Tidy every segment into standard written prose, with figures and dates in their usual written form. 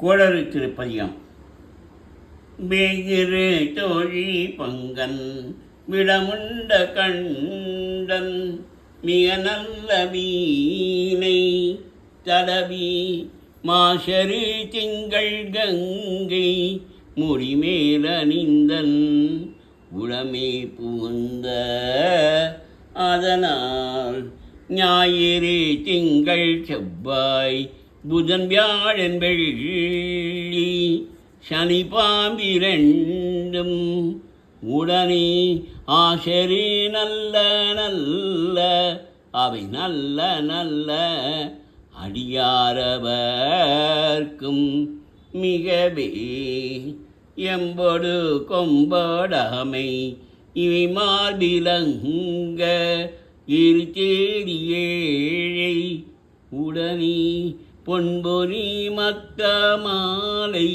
கோளறு திருப்பதிகம். வேகிறு தோழி பங்கன் விடமுண்ட கண்டன் மிக நல்ல வீணை தடவி மாசரு திங்கள் கங்கை முடிமேல் அணிந்தன் உளமே புகுந்த அதனால் ஞாயிறு திங்கள் செவ்வாய் புதன் வியாழன் வெள்ளி சனி பாம்பிரண்டும் உடனே ஆசரு நல்ல நல்ல அவை நல்ல நல்ல அடியாரவர்க்கும் மிகவே எம்பொடு கொம்படாமை இவை மார்பிலங்க இரு தேடி ஏழை உடனே பொன்பொறி மத்த மாலை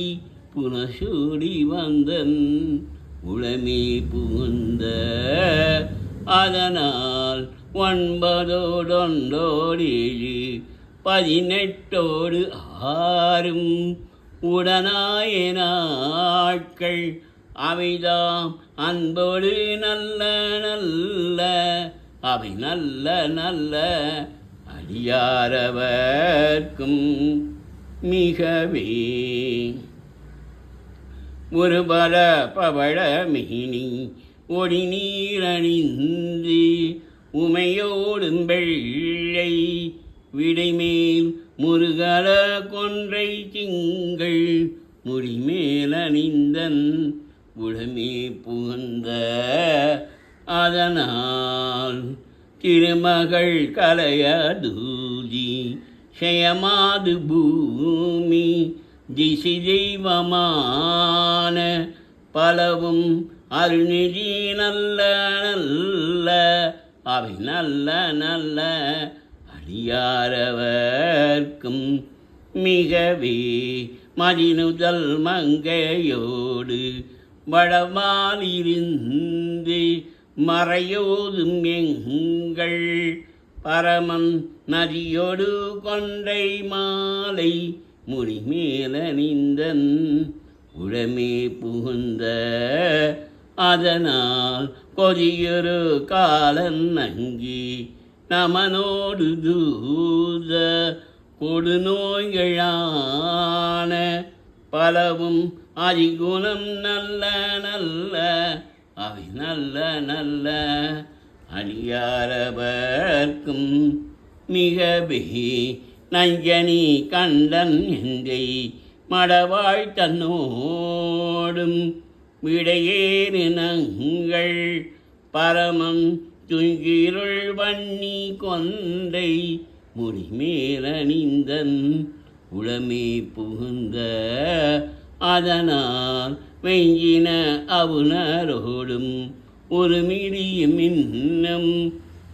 புனசூடி வந்தன் உளமே புகுந்த அதனால் 9 18 6 உடனாய நாட்கள் அவைதாம் அன்போடு நல்ல நல்ல அவை நல்ல நல்ல அடியாரவர்க்கும் மிகவே ஒரு பல பவழ மிகினி ஒடி நீரணிந்து உமையோடும் வெள்ளை விடைமேல் முருகல கொன்றை திங்கள் முடிமேல் அணிந்தன் உளமே புகுந்த அதனால் திருமகள் கலைய தூதி செயமாது பூமி திசை தெய்வமான பலவும் அருள்நிதி நல்ல நல்ல அவை நல்ல நல்ல அடியாரவர்க்கும் மிகவே மதினுதல் மங்கையோடு வடமாலிருந்து மறையோதும் எங்கள் பரமன் நதியோடு கொன்றை மாலை முடிமேலணிந்தன் உளமே புகுந்த அதனால் கொதியொரு காலன் அங்கி நமனோடு தூத கொடுநோய்களான பலவும் அதிகுணம் நல்ல நல்ல அவை நல்ல நல்ல அடியாரவர்க்கும் மிகவே நஞ்சனி கண்டன் எந்தை மடவாய் தன்னோடும் விடையேறு நங்கள் பரமம் துங்கிருள் வன்னி கொன்றை முடிமேலணிந்தன் உளமே புகுந்த அதனால் வெஞ்சின அவுணரோடும் ஒரு மிடியும் இன்னும்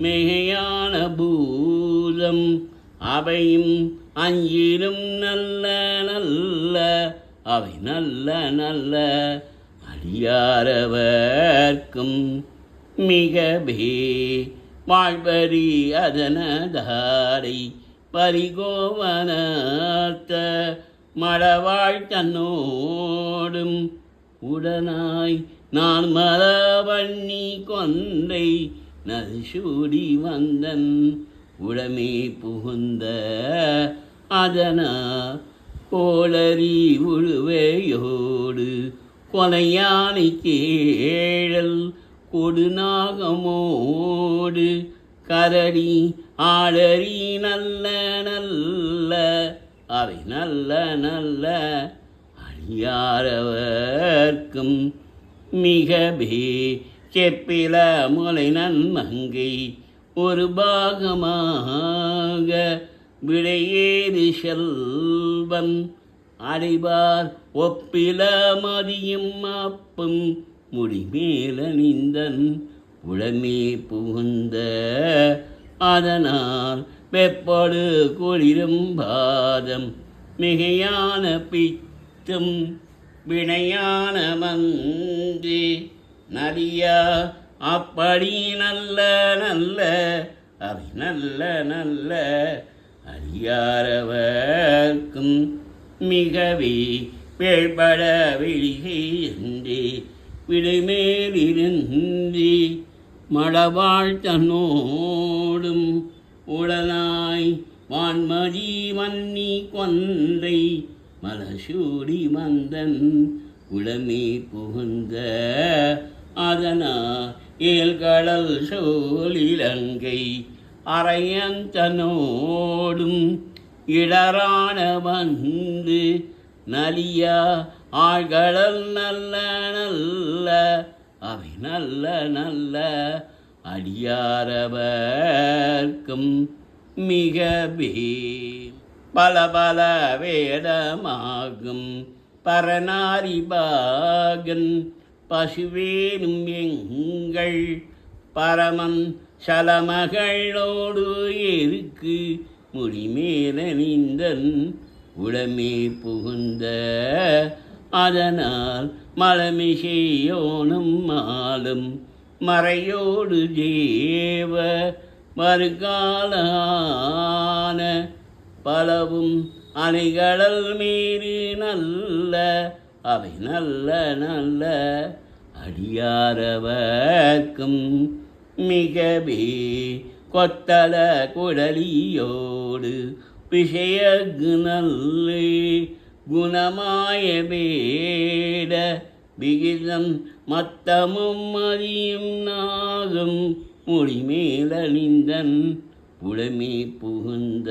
மிகையான பூதம் அவையும் அஞ்சிலும் நல்ல நல்ல அவை நல்ல நல்ல அடியாரவர்க்கும் மிகவே வாழ்வரி அதனதாரை பரிகோவனத்த மடவாழ் தன்னோடும் உடனாய் நான் மரவண்ணி கொன்றை நதிசூடி வந்தன் உளமே புகுந்த அதனா கோளரி உழுவையோடு கொலையானை கேழல் கொடுநாகமோடு கரடி ஆளரி நல்ல நல்ல அவை நல்ல நல்ல அடியாரவர்க்கும் மிகவே செப்பில முலை நன்மங்கை ஒரு பாகமாக விடையேறு செல்வன் அடைவார் ஒப்பில மதியும் அப்பும் முடிமேலணிந்தன் உளமே புகுந்த அதனால் வெப்படு குளிரும் பாதம் மிகையான பித்தம் வினையான மந்து நதியா அப்படி நல்ல நல்ல அவை நல்ல நல்ல அடியாரவர்க்கும் மிகவே பேழ்பட வெளிகேந்தே விடைமேலிருந்தி மடவாழ் தன்னோடும் உடனாய் வான்மதி மன்னி கொன்றை மலசூடி மந்தன் உளமே புகுந்த அதனா ஏழ்கடல் சோழிலங்கை அரையந்தனோடும் இடரான வந்து நலியா ஆழ்கடல் நல்ல நல்ல அவை நல்ல நல்ல அடியாரவர்க்கும் மிகவே பல பல வேடமாகும் பரநாரிபாகன் பசுவேனும் எங்கள் பரமன் சலமகளோடு எருக்கு முடிமேலணிந்தன் உளமே புகுந்த அதனால் மலமிசையோனும் மாலும் மறையோடு தேவ மறுகாலான பலவும் அலைகடல் மீறி நல்ல அவை நல்ல நல்ல அடியாரவர்க்கும் மிகவே கொத்தல குடலியோடு விஷயகு நல்லே குணமாய வேட விகிதம் மத்தமும் மதியும் நாகம் முடிமேலணிந்தன் புலமே புகுந்த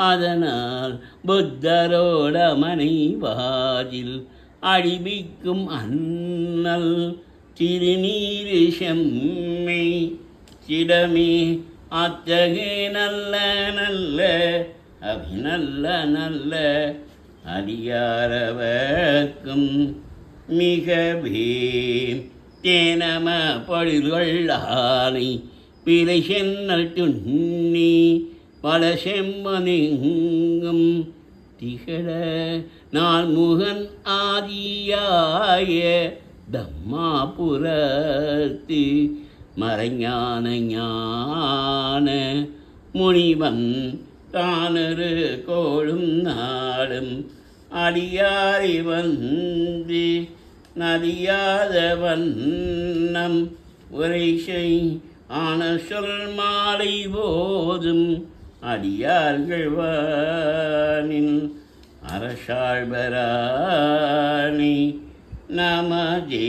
அதனால் புத்தரோட மனைவாதில் அடிபிக்கும் அண்ணல் திருநீரு செம்மை சிடமே அத்தகு நல்ல நல்ல அவி நல்ல நல்ல அடியாரவர்க்கும் மிகவே தேனம பொழில்கள் ஆணை பிறை சென்னல் துண்ணி பல செம்மனெங்கும் திகழ நாள் முகன் ஆதியாய தம்மாபுரத்து மறைஞான ஞான முனிவன் தானொரு கோளும் நாடும் அடியாரை வந்து நலியாத வண்ணம் உரைசை ஆன சொல் மாலை போதும் அடியார்கள் வானின் அரசாழ்பராணி நமதே.